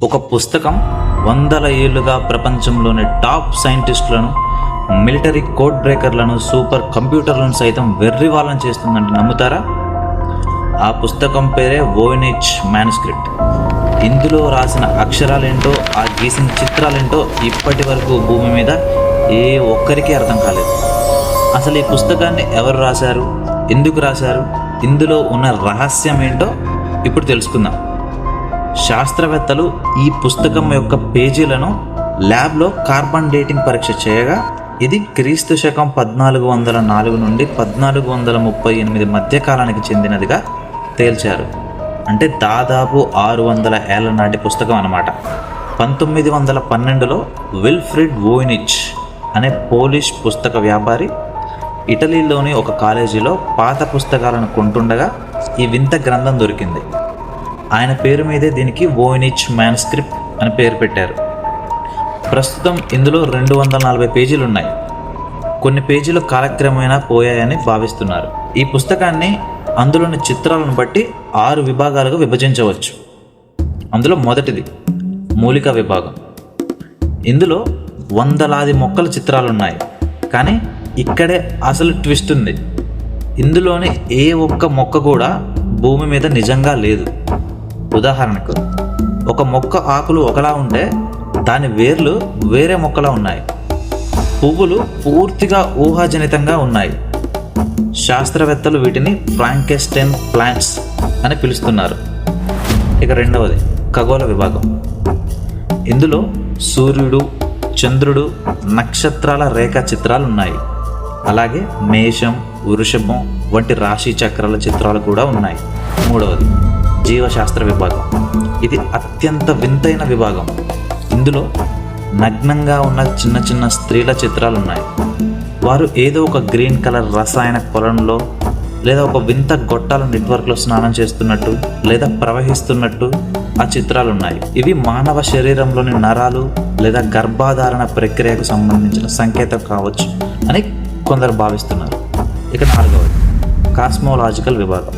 ఒక పుస్తకం వందల ఏళ్లుగా ప్రపంచంలోని టాప్ సైంటిస్టులను, మిలిటరీ కోడ్ బ్రేకర్లను, సూపర్ కంప్యూటర్లను సైతం వెర్రివాళ్ళని చేస్తుందంటే నమ్ముతారా? ఆ పుస్తకం పేరే వోయినిచ్ మ్యానుస్క్రిప్ట్. ఇందులో రాసిన అక్షరాలేంటో, ఆ గీసిన చిత్రాలేంటో ఇప్పటి వరకు భూమి మీద ఏ ఒక్కరికి అర్థం కాలేదు. అసలు ఈ పుస్తకాన్ని ఎవరు రాశారు, ఎందుకు రాశారు, ఇందులో ఉన్న రహస్యం ఏంటో ఇప్పుడు తెలుసుకుందాం. శాస్త్రవేత్తలు ఈ పుస్తకం యొక్క పేజీలను ల్యాబ్లో కార్బన్ డేటింగ్ పరీక్ష చేయగా ఇది క్రీస్తు శకం 1404 నుండి 1438 మధ్యకాలానికి చెందినదిగా తేల్చారు. అంటే దాదాపు 600 ఏళ్ల నాటి పుస్తకం అన్నమాట. 1912లో విల్ఫ్రిడ్ వోయినిచ్ అనే పోలిష్ పుస్తక వ్యాపారి ఇటలీలోని ఒక కాలేజీలో పాత పుస్తకాలను కొంటుండగా ఈ వింత గ్రంథం దొరికింది. ఆయన పేరు మీదే దీనికి వోయినిచ్ మ్యానుస్క్రిప్ట్ అని పేరు పెట్టారు. ప్రస్తుతం ఇందులో 240 పేజీలు ఉన్నాయి. కొన్ని పేజీలు కాలక్రమేణా పోయాయని భావిస్తున్నారు. ఈ పుస్తకాన్ని అందులోని చిత్రాలను బట్టి 6 విభాగాలుగా విభజించవచ్చు. అందులో మొదటిది మూలికా విభాగం. ఇందులో వందలాది మొక్కల చిత్రాలు ఉన్నాయి. కానీ ఇక్కడే అసలు ట్విస్ట్ ఉంది. ఇందులోని ఏ ఒక్క మొక్క కూడా భూమి మీద నిజంగా లేదు. ఉదాహరణకు, ఒక మొక్క ఆకులు ఒకలా ఉంటే దాని వేర్లు వేరే మొక్కలా ఉన్నాయి. పువ్వులు పూర్తిగా ఊహాజనితంగా ఉన్నాయి. శాస్త్రవేత్తలు వీటిని ఫ్రాంకెస్టైన్ ప్లాంట్స్ అని పిలుస్తున్నారు. ఇక రెండవది ఖగోళ విభాగం. ఇందులో సూర్యుడు, చంద్రుడు, నక్షత్రాల రేఖా చిత్రాలు ఉన్నాయి. అలాగే మేషం, వృషభం వంటి రాశి చక్రాల చిత్రాలు కూడా ఉన్నాయి. మూడవది జీవశాస్త్ర విభాగం. ఇది అత్యంత వింతైన విభాగం. ఇందులో నగ్నంగా ఉన్న చిన్న చిన్న స్త్రీల చిత్రాలు ఉన్నాయి. వారు ఏదో ఒక గ్రీన్ కలర్ రసాయన కొలంలో లేదా ఒక వింత గొట్టాల నెట్వర్క్లో స్నానం చేస్తున్నట్టు లేదా ప్రవహిస్తున్నట్టు ఆ చిత్రాలు ఉన్నాయి. ఇవి మానవ శరీరంలోని నరాలు లేదా గర్భాధారణ ప్రక్రియకు సంబంధించిన సంకేతం కావచ్చు అని కొందరు భావిస్తున్నారు. ఇక నాలుగవది కాస్మోలాజికల్ విభాగం.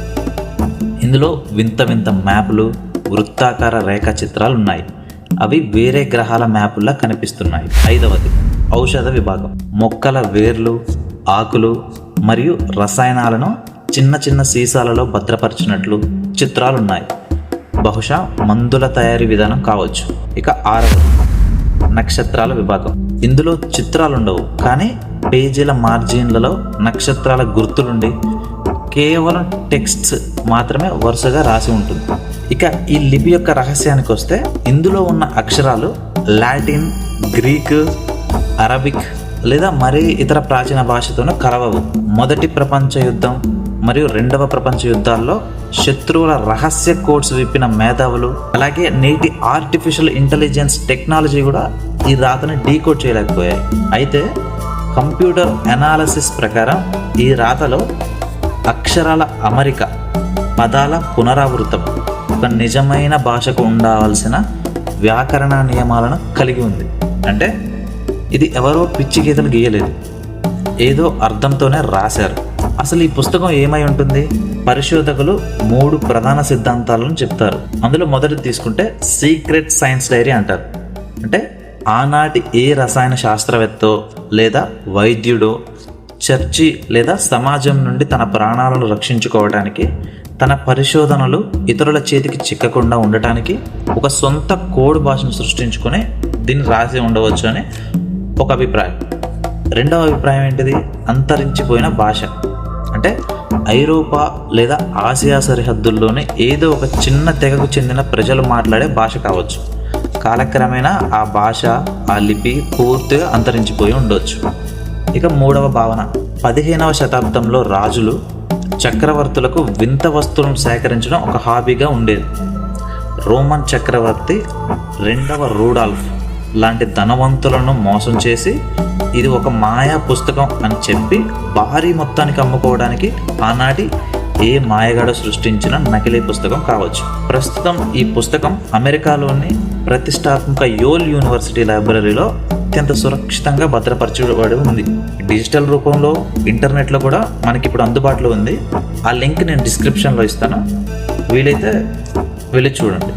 ఇందులో వింత వింత మ్యాపులు, వృత్తాకార రేఖా చిత్రాలు ఉన్నాయి. అవి వేరే గ్రహాల మ్యాపుల్లా కనిపిస్తున్నాయి. ఐదవది ఔషధ విభాగం. మొక్కల వేర్లు, ఆకులు మరియు రసాయనాలను చిన్న చిన్న సీసాలలో భద్రపరిచినట్లు చిత్రాలున్నాయి. బహుశా మందుల తయారీ విధానం కావచ్చు. ఇక ఆరవది నక్షత్రాల విభాగం. ఇందులో చిత్రాలుండవు, కానీ పేజీల మార్జిన్లలో నక్షత్రాల గుర్తులుండి కేవలం టెక్స్ట్స్ మాత్రమే వరుసగా రాసి ఉంటుంది. ఇక ఈ లిపి యొక్క రహస్యానికి వస్తే, ఇందులో ఉన్న అక్షరాలు లాటిన్, గ్రీక్, అరబిక్ లేదా మరే ఇతర ప్రాచీన భాషతోనూ కలవవు. మొదటి ప్రపంచ యుద్ధం మరియు రెండవ ప్రపంచ యుద్ధాల్లో శత్రువుల రహస్య కోడ్స్ విప్పిన మేధావులు, అలాగే నేటి ఆర్టిఫిషియల్ ఇంటెలిజెన్స్ టెక్నాలజీ కూడా ఈ రాతని డీకోడ్ చేయలేకపోయాయి. అయితే కంప్యూటర్ అనాలిసిస్ ప్రకారం ఈ రాతలో అక్షరాల అమరిక, పదాల పునరావృతం ఒక నిజమైన భాషకు ఉండవలసిన వ్యాకరణ నియమాలను కలిగి ఉంది. అంటే ఇది ఎవరో పిచ్చి గీతలు గీయలేదు, ఏదో అర్థంతోనే రాశారు. అసలు ఈ పుస్తకం ఏమై ఉంటుంది? పరిశోధకులు 3 ప్రధాన సిద్ధాంతాలను చెప్తారు. అందులో మొదటిది తీసుకుంటే సీక్రెట్ సైన్స్ డైరీ అంటారు. అంటే ఆనాటి ఏ రసాయన శాస్త్రవేత్తో లేదా వైద్యుడో చర్చి లేదా సమాజం నుండి తన ప్రాణాలను రక్షించుకోవడానికి, తన పరిశోధనలు ఇతరుల చేతికి చిక్కకుండా ఉండటానికి ఒక సొంత కోడ్ భాషను సృష్టించుకొని దీన్ని రాసి ఉండవచ్చు అని ఒక అభిప్రాయం. రెండవ అభిప్రాయం ఏంటిది? అంతరించిపోయిన భాష. అంటే ఐరోపా లేదా ఆసియా సరిహద్దుల్లోనే ఏదో ఒక చిన్న తెగకు చెందిన ప్రజలు మాట్లాడే భాష కావచ్చు. కాలక్రమేణా ఆ భాష, ఆ లిపి పూర్తిగా అంతరించిపోయి ఉండొచ్చు. ఇక మూడవ భావన, 15వ శతాబ్దంలో రాజులు, చక్రవర్తులకు వింత వస్తువులను సేకరించడం ఒక హాబీగా ఉండేది. రోమన్ చక్రవర్తి 2వ రూడాల్ఫ్ లాంటి ధనవంతులను మోసం చేసి ఇది ఒక మాయా పుస్తకం అని చెప్పి భారీ మొత్తానికి అమ్ముకోవడానికి ఆనాటి ఏ మాయగాడు సృష్టించిన నకిలీ పుస్తకం కావచ్చు. ప్రస్తుతం ఈ పుస్తకం అమెరికాలోని ప్రతిష్టాత్మక యోల్ యూనివర్సిటీ లైబ్రరీలో అత్యంత సురక్షితంగా భద్రపరచబడి ఉంది. డిజిటల్ రూపంలో ఇంటర్నెట్లో కూడా మనకి ఇప్పుడు అందుబాటులో ఉంది. ఆ లింక్ నేను డిస్క్రిప్షన్లో ఇస్తాను, వీలైతే వెళ్ళి చూడండి.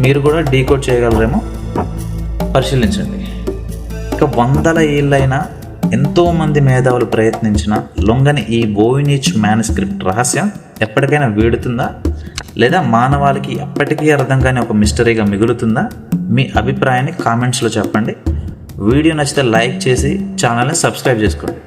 మీరు కూడా డీకోడ్ చేయగలరేమో పరిశీలించండి. ఇక వందల ఏళ్ళైనా ఎంతోమంది మేధావులు ప్రయత్నించిన లొంగని ఈ వోయినిచ్ మ్యానుస్క్రిప్ట్ రహస్యం ఎప్పటికైనా వీడుతుందా, లేదా మానవాళికి ఎప్పటికీ అర్థం కాని ఒక మిస్టరీగా మిగులుతుందా? మీ అభిప్రాయాన్ని కామెంట్స్లో చెప్పండి. వీడియో నచ్చితే లైక్ చేసి ఛానల్ని సబ్స్క్రైబ్ చేసుకోండి.